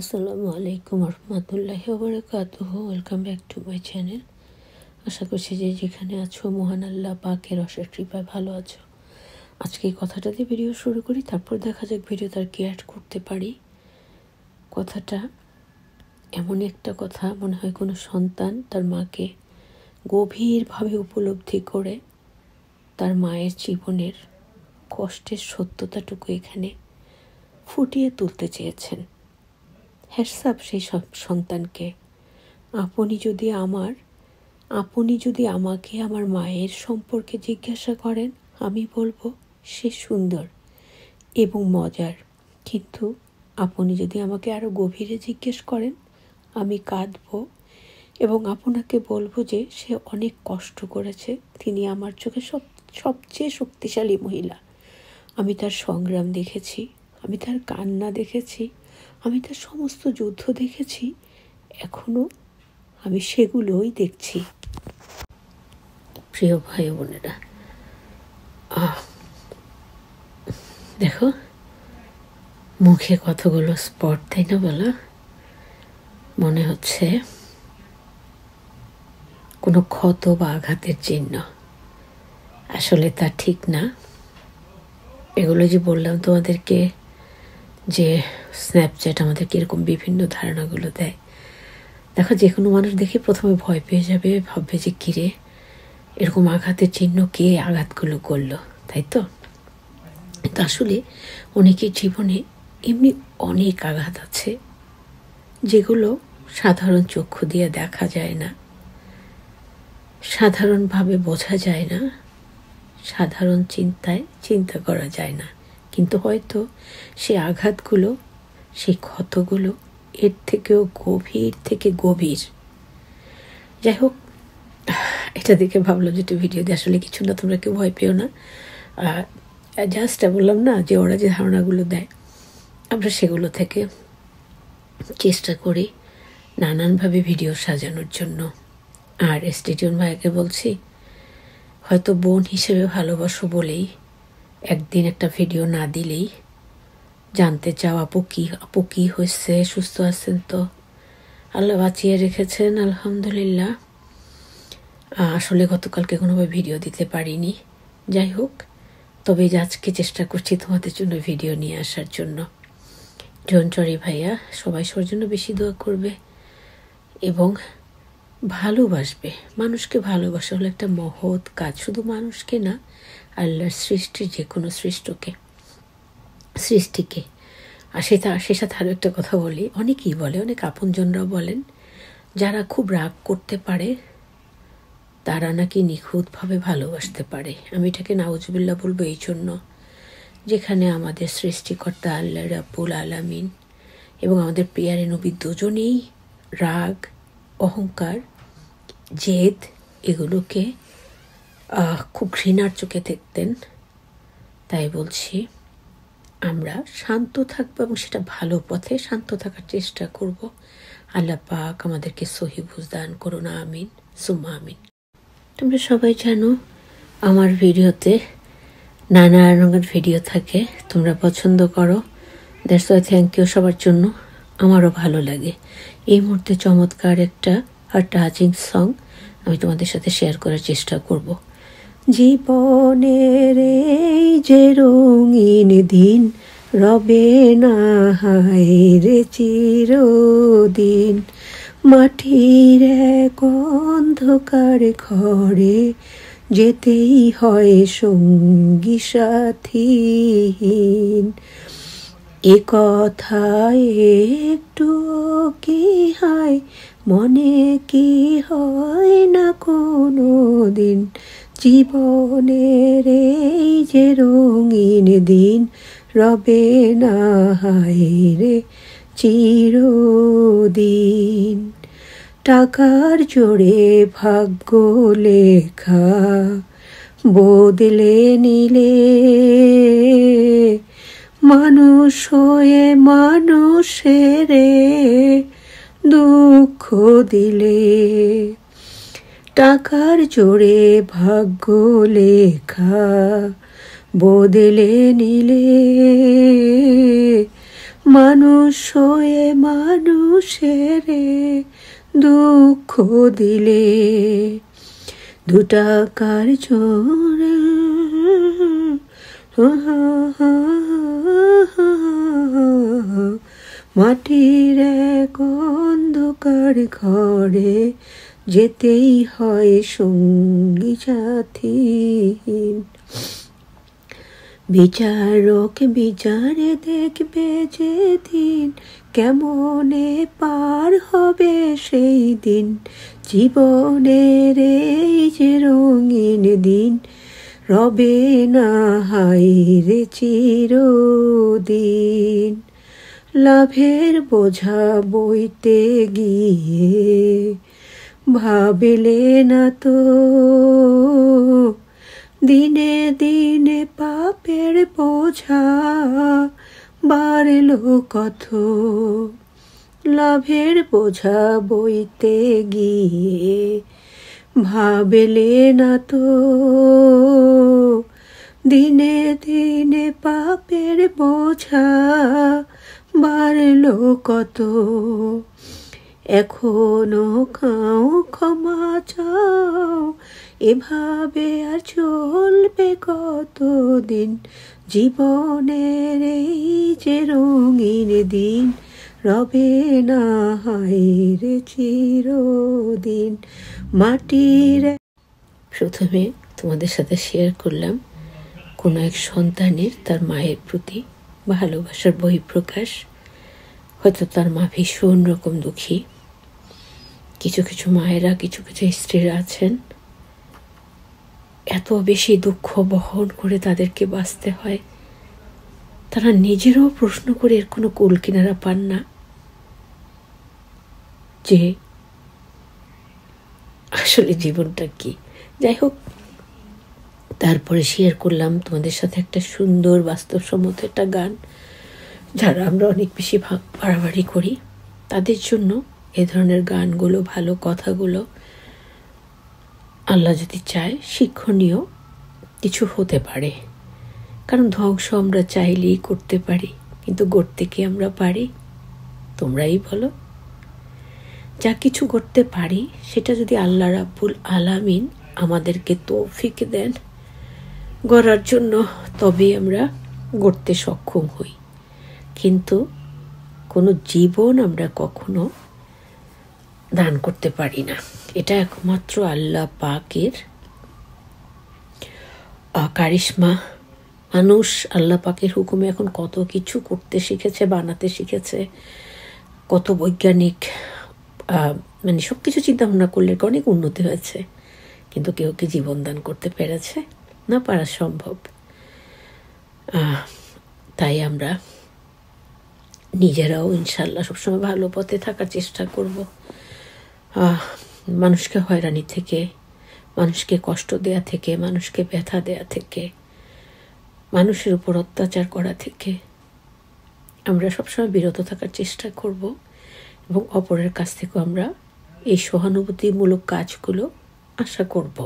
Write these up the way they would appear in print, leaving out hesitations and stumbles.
আসসালামু আলাইকুম রহমতুল্লাহি ওয়া বারাকাতুহু। Welcome back to my channel. আশা করছি যে যেখানে আছো মহান আল্লাহ পাকের অশেষ কৃপায় ভালো আছো। আজকে এই কথাটা দিয়ে ভিডিও শুরু করি, তারপর দেখা যাক ভিডিও তার কি অ্যাড করতে পারি। কথাটা এমন একটা কথা, মনে হয় কোনো সন্তান তার মাকে গভীরভাবে উপলব্ধি করে তার মায়ের জীবনের কষ্টের সত্যতাটুকু এখানে ফুটিয়ে তুলতে চেয়েছেন। হ্যাটসঅ্যাপ সেই সব সন্তানকে। আপনি যদি আমাকে আমার মায়ের সম্পর্কে জিজ্ঞাসা করেন, আমি বলবো সে সুন্দর এবং মজার। কিন্তু আপনি যদি আমাকে আরও গভীরে জিজ্ঞেস করেন, আমি কাঁদবো এবং আপনাকে বলবো যে সে অনেক কষ্ট করেছে। তিনি আমার চোখে সবচেয়ে শক্তিশালী মহিলা। আমি তার সংগ্রাম দেখেছি, আমি তার কান্না দেখেছি, আমি তার সমস্ত যুদ্ধ দেখেছি, এখনও আমি সেগুলোই দেখছি। প্রিয় ভাই বোনেরা, দেখো মুখে কতগুলো স্পট, তাই না বলো? মনে হচ্ছে কোনো ক্ষত বা আঘাতের চিহ্ন। আসলে তা ঠিক না। এগুলো যে বললাম তোমাদেরকে, যে স্ন্যাপচ্যাট আমাদেরকে এরকম বিভিন্ন ধারণাগুলো দেয়। দেখো, যে কোনো মানুষ দেখে প্রথমে ভয় পেয়ে যাবে, ভাববে যে কিরে এরকম আঘাতের চিহ্ন, কে আঘাতগুলো করলো, তাই তো? কিন্তু আসলে অনেকের জীবনে এমনি অনেক আঘাত আছে যেগুলো সাধারণ চক্ষু দিয়ে দেখা যায় না, সাধারণভাবে বোঝা যায় না, সাধারণ চিন্তা করা যায় না। কিন্তু হয়তো সেই আঘাতগুলো, সেই ক্ষতগুলো এর থেকেও গভীর থেকে গভীর। যাই হোক, এটা দেখে ভাবলাম যে একটু ভিডিও দিয়ে, আসলে কিছু না, তোমরা কেউ ভয় পেও না। জাস্ট বললাম না যে ওরা যে ধারণাগুলো দেয়, আমরা সেগুলো থেকে চেষ্টা করি নানানভাবে ভিডিও সাজানোর জন্য। আর স্টেডিয়াম ভাইকে বলছি, হয়তো বোন হিসেবে ভালোবাসো বলেই একদিন একটা ভিডিও না দিলেই জানতে চাও আপু কি হয়েছে, সুস্থ আছেন তো? আল্লাহ বাঁচিয়ে রেখেছেন, আলহামদুলিল্লাহ। আসলে গতকালকে কোনোভাবে ভিডিও দিতে পারিনি। যাই হোক, তবে আজকে চেষ্টা করছি তোমাদের জন্য ভিডিও নিয়ে আসার জন্য। জনচরি ভাইয়া, সবাই সবার জন্য বেশি দোয়া করবে এবং ভালোবাসবে। মানুষকে ভালোবাসা হলো একটা মহৎ কাজ। শুধু মানুষকে না, আল্লাহর সৃষ্টির যে কোনো সৃষ্টিকে। আর সে সাথে আরও একটা কথা বলি, অনেকেই বলে, অনেক আপনজনরাও বলেন, যারা খুব রাগ করতে পারে তারা নাকি নিখুঁতভাবে ভালোবাসতে পারে। আমি এটাকে নাউজুবিল্লাহ বলবো এই জন্য, যেখানে আমাদের সৃষ্টিকর্তা আল্লাহ রাব্বুল আলামিন এবং আমাদের প্রিয়ারে নবী দুজনেই রাগ, অহংকার, জেদ এগুলোকে খুব ঘৃণার চোখে দেখতেন। তাই বলছি, আমরা শান্ত থাকবো এবং সেটা ভালো পথে শান্ত থাকার চেষ্টা করব। আল্লাহ পাক আমাদেরকে সহি বুঝ দান করুন, আমিন সুম্মা আমিন। তোমরা সবাই জানো আমার ভিডিওতে নানা রঙের ভিডিও থাকে, তোমরা পছন্দ করো। দ্যাটস ওয়াই থ্যাংক ইউ সবার জন্য। আমারও ভালো লাগে। এই মুহূর্তে চমৎকার একটা টাচিং সং আমি তোমাদের সাথে শেয়ার করার চেষ্টা করব। জীবনের এই যে রঙিন দিন রবে না হায়রে চিরদিন, মাটির এক অন্ধকার ঘরে যেতেই হয় সঙ্গী সাথীহীন। এ কথায় একটু কি হয়, মনে কি হয় না কোনো দিন? জীবনের এই যে রঙিন দিন রবে না হায়রে চিরদিন। টাকার জোরে ভাগ্য লেখা বদলে নিলে, মানুষ হয়ে মানুষের দুঃখ দিলে। টাকার জোরে ভাগ্য লেখা বদলে নিলে, মানুষ হয়ে মানুষের দুঃখ দিলে, 2 টাকার জোরে মাটির এক অন্ধকার ঘরে যেতেই হয় সঙ্গী সাথীহীন। বিচারক বিচারে দেখবে যেদিন, কেমনে পার হবে সেই দিন। জীবনের এই যে রঙিন দিন, রবে না হাইরে চিরদিন। লাভের বোঝা বইতে গিয়ে ভাবলে না তো, দিনে দিনে পাপের বোঝা বাড়ল কত। লাভের বোঝা বইতে গিয়ে ভাবলে না তো, দিনে দিনে পাপের বোঝা বাড়ল কত। এখনো খাও ক্ষমা চাও, এভাবে আর চলবে কতদিন। জীবনের এই যে রঙিন দিন, রবে না হায়রে চিরদিন। মাটির প্রথমে তোমাদের সাথে শেয়ার করলাম কোনো এক সন্তানের তার মায়ের প্রতি ভালোবাসার বহিঃপ্রকাশ। হয়তো তার মা ভীষণ রকম দুঃখী। কিছু কিছু মায়েরা, কিছু কিছু স্ত্রীরা আছেন এত বেশি দুঃখ বহন করে তাদেরকে বাঁচতে হয়, তারা নিজেরাও প্রশ্ন করে এর কোনো কুল কিনারা পান না যে আসলে জীবনটা কি। যাই হোক, তারপরে শেয়ার করলাম তোমাদের সাথে একটা সুন্দর বাস্তবসম্মত একটা গান। যারা আমরা অনেক বেশি বাড়াবাড়ি করি তাদের জন্য এ ধরনের গানগুলো, ভালো কথাগুলো আল্লাহ যদি চায় শিক্ষণীয় কিছু হতে পারে। কারণ ধ্বংস আমরা চাইলেই করতে পারি, কিন্তু গড়তে কি আমরা পারি? তোমরাই বলো। যা কিছু করতে পারি সেটা যদি আল্লাহ রাব্বুল আলামিন আমাদেরকে তৌফিক দেন গড়ার জন্য, তবে আমরা গড়তে সক্ষম হই। কিন্তু কোনো জীবন আমরা কখনো দান করতে পারি না। এটা একমাত্র আল্লাহ পাকের কারিশমা। মানুষ আল্লাহ পাকের হুকুমে এখন কত কিছু করতে শিখেছে, বানাতে শিখেছে, কত বৈজ্ঞানিক মানে সব কিছু চিন্তা ভাবনা করলে অনেক উন্নতি হয়েছে, কিন্তু কেউ কি জীবন দান করতে পেরেছে? না, পারা সম্ভব। তাই আমরা নিজেরাও ইনশাল্লাহ সবসময় ভালো পথে থাকার চেষ্টা করব। মানুষকে হয়রানি থেকে, মানুষকে কষ্ট দেয়া থেকে, মানুষকে ব্যথা দেয়া থেকে, মানুষের উপর অত্যাচার করা থেকে আমরা সবসময় বিরত থাকার চেষ্টা করব এবং অপরের কাছ থেকেও আমরা এই সহানুভূতিমূলক কাজগুলো আশা করব।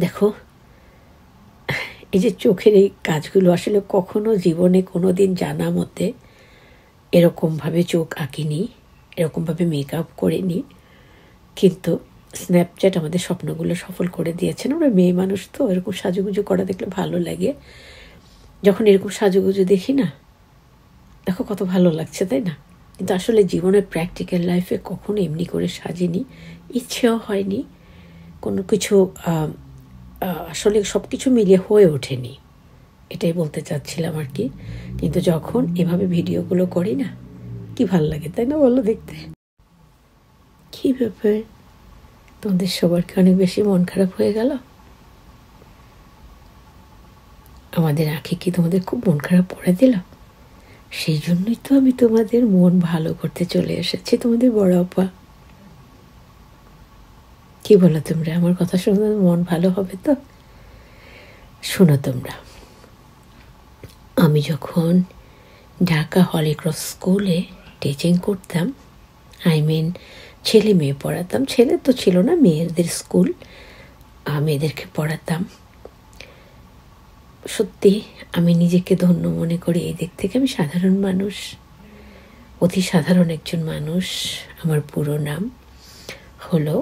দেখো, এই যে চোখের এই কাজগুলো আসলে কখনো জীবনে কোনো দিন জানা মতে এরকমভাবে চোখ আঁকিনি, এরকমভাবে মেকআপ করিনি, কিন্তু স্ন্যাপচ্যাট আমাদের স্বপ্নগুলো সফল করে দিয়েছেন। আমরা মেয়ে মানুষ তো এরকম সাজুগুজু করা দেখলে ভালো লাগে। যখন এরকম সাজুগুজু দেখি না, দেখো কত ভালো লাগছে, তাই না? কিন্তু আসলে জীবনের প্র্যাকটিক্যাল লাইফে কখনো এমনি করে সাজিনি, ইচ্ছেও হয়নি, কোনো কিছু আসলে সব কিছু মিলিয়ে হয়ে ওঠেনি, এটাই বলতে চাচ্ছিলাম আর কি। কিন্তু যখন এভাবে ভিডিওগুলো করি না, কি ভালো লাগে, তাই না? বলো দেখতে। কি ব্যাপার, তোমাদের সবার কি অনেক বেশি মন খারাপ হয়ে গেল? আমাদের আঁখি কি তোমাদের খুব মন খারাপ করে দিল? সেই জন্যই তো আমি তোমাদের মন ভালো করতে চলে এসেছি, তোমাদের বড় আপা। কি বলো তোমরা? আমার কথা শুনে মন ভালো হবে তো? শোনো তোমরা, আমি যখন ঢাকা হলিক্রস স্কুলে টিচিং করতাম, ছেলে মেয়ে পড়াতাম, ছেলে তো ছিল না, মেয়েদের স্কুল, মেয়েদেরকে পড়াতাম। সত্যি আমি নিজেকে ধন্য মনে করি এই দিক থেকে। আমি সাধারণ মানুষ, অতি সাধারণ একজন মানুষ। আমার পুরো নাম হলো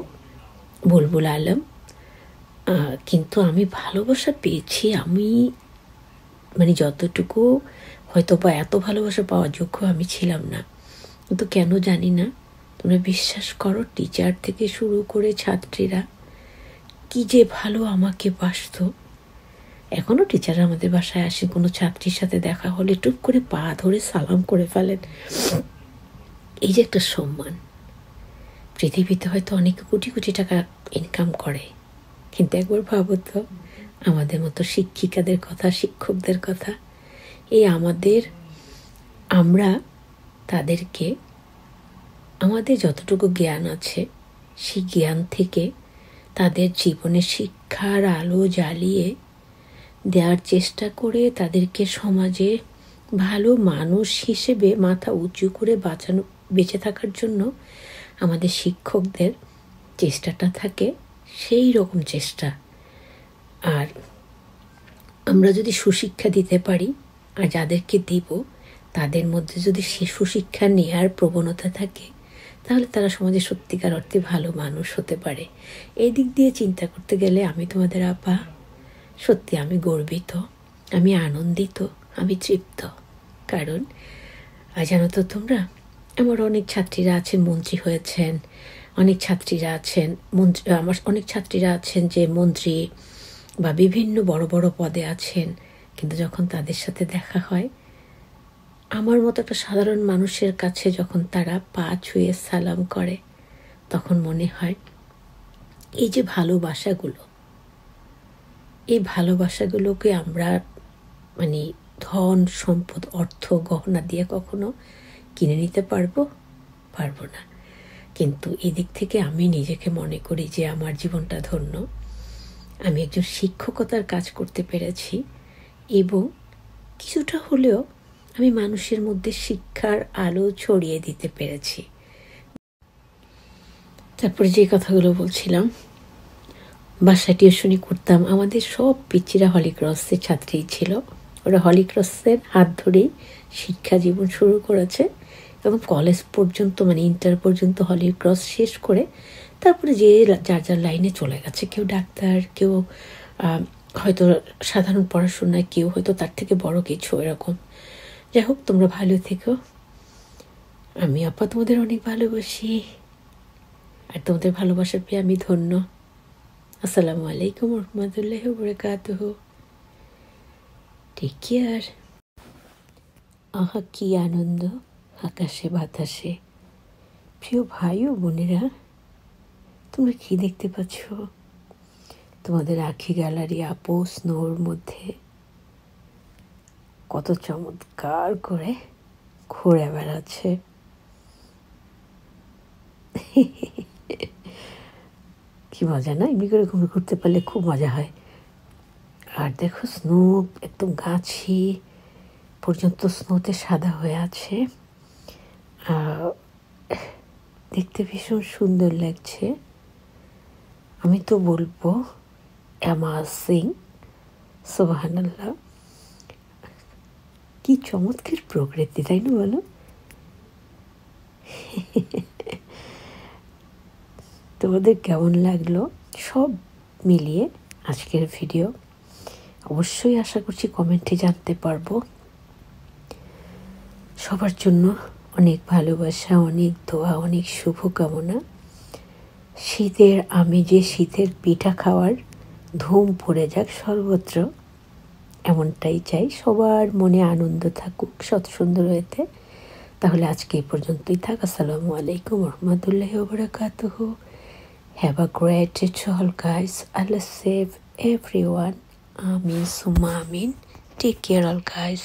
বুলবুল আলম, কিন্তু আমি ভালোবাসা পেয়েছি। আমি মানে যতটুকু হয়তো বা এত ভালোবাসা পাওয়ার যোগ্য আমি ছিলাম না, কিন্তু কেন জানি না, তোমরা বিশ্বাস করো, টিচার থেকে শুরু করে ছাত্রীরা কি যে ভালো আমাকে বাসত। এখনও টিচাররা আমাদের বাসায় আসে, কোনো ছাত্রীর সাথে দেখা হলে টুপ করে পা ধরে সালাম করে ফেলেন। এই যে একটা সম্মান, পৃথিবীতে হয়তো অনেকে কোটি কোটি টাকা ইনকাম করে, কিন্তু একবার ভাবো তো আমাদের মতো শিক্ষিকাদের কথা, শিক্ষকদের কথা। এই আমরা তাদেরকে আমাদের যতটুকু জ্ঞান আছে সেই জ্ঞান থেকে তাদের জীবনে শিক্ষার আলো জ্বালিয়ে দেওয়ার চেষ্টা করে তাদেরকে সমাজে ভালো মানুষ হিসেবে মাথা উঁচু করে বেঁচে থাকার জন্য আমাদের শিক্ষকদের চেষ্টাটা থাকে সেই রকম চেষ্টা। আর আমরা যদি সুশিক্ষা দিতে পারি, আর যাদেরকে দিব তাদের মধ্যে যদি সে সুশিক্ষা নেওয়ার প্রবণতা থাকে, তাহলে তারা সমাজে সত্যিকার অর্থে ভালো মানুষ হতে পারে। এই দিক দিয়ে চিন্তা করতে গেলে আমি তোমাদের আপা, সত্যি আমি গর্বিত, আমি আনন্দিত, আমি তৃপ্ত। কারণ জানো তো তোমরা, আমার অনেক ছাত্রীরা আছেন মন্ত্রী হয়েছেন, অনেক ছাত্রীরা আছেন আমার অনেক ছাত্রীরা আছেন যে মন্ত্রী বা বিভিন্ন বড় বড় পদে আছেন, কিন্তু যখন তাদের সাথে দেখা হয়, আমার মতো একটা সাধারণ মানুষের কাছে যখন তারা পা ছুঁয়ে সালাম করে, তখন মনে হয় এই যে ভালোবাসাগুলো, এই ভালোবাসাগুলোকে আমরা মানে ধন সম্পদ অর্থ গহনা দিয়ে কখনো কিনে নিতে পারবো না। কিন্তু এদিক থেকে আমি নিজেকে মনে করি যে আমার জীবনটা ধন্য। আমি একজন শিক্ষকতার কাজ করতে পেরেছি এবং কিছুটা হলেও আমি মানুষের মধ্যে শিক্ষার আলো ছড়িয়ে দিতে পেরেছি। তারপরে যে কথাগুলো বলছিলাম, বাসায় টিউশনি করতাম, আমাদের সব পিচ্চিরা হলিক্রসের ছাত্রী ছিল। ওরা হলিক্রসের হাত ধরেই শিক্ষা জীবন শুরু করেছে এবং কলেজ পর্যন্ত মানে ইন্টার পর্যন্ত হলিক্রস শেষ করে তারপরে যে যার যার লাইনে চলে গেছে। কেউ ডাক্তার, কেউ হয়তো সাধারণ পড়াশোনায়, কেউ হয়তো তার থেকে বড় কিছু, এরকম। যাই হোক, তোমরা ভালো থেকো। আমি আপা তোমাদের অনেক ভালোবাসি, আর তোমাদের ভালোবাসা পেয়ে আমি ধন্য। আসসালামু আলাইকুম রহমতুল্লাহি ওয়া বারাকাতুহু। Take care. আহা কি আনন্দ আকাশে বাতাসে। প্রিয় ভাই ও বোনেরা, তোমরা কি দেখতে পাচ্ছ? তোমাদের আখি গ্যালারি আপু স্নোর মধ্যে কত চমৎকার করে ঘুরে বেড়াচ্ছে। কি মজা না? এমনি করে ঘুরতে পারলে খুব মজা হয়। আর দেখো, স্নো একদম গাছি পর্যন্ত স্নোতে সাদা হয়ে আছে, দেখতে ভীষণ সুন্দর লাগছে। আমি তো বলবো অ্যামাজিং, সুবহানাল্লাহ। কি চমৎকার প্রকৃতি, তাই না বলো? তোমাদের কেমন লাগলো সব মিলিয়ে আজকের ভিডিও? অবশ্যই আশা করছি কমেন্টে জানতে পারবো। সবার জন্য অনেক ভালোবাসা, অনেক দোয়া, অনেক শুভকামনা। শীতের আমেজে শীতের পিঠা খাওয়ার ধুম পড়ে যাক সর্বত্র, এমনটাই চাই। সবার মনে আনন্দ থাকুক সৎ সুন্দর হয়েতে। তাহলে আজকে এই পর্যন্তই থাক। আসসালামু আলাইকুম রহমতুল্লাহি ওয়া বারাকাতুহু। Have a great day to all guys. Allah save everyone. Amin summa amin. Take care all guys.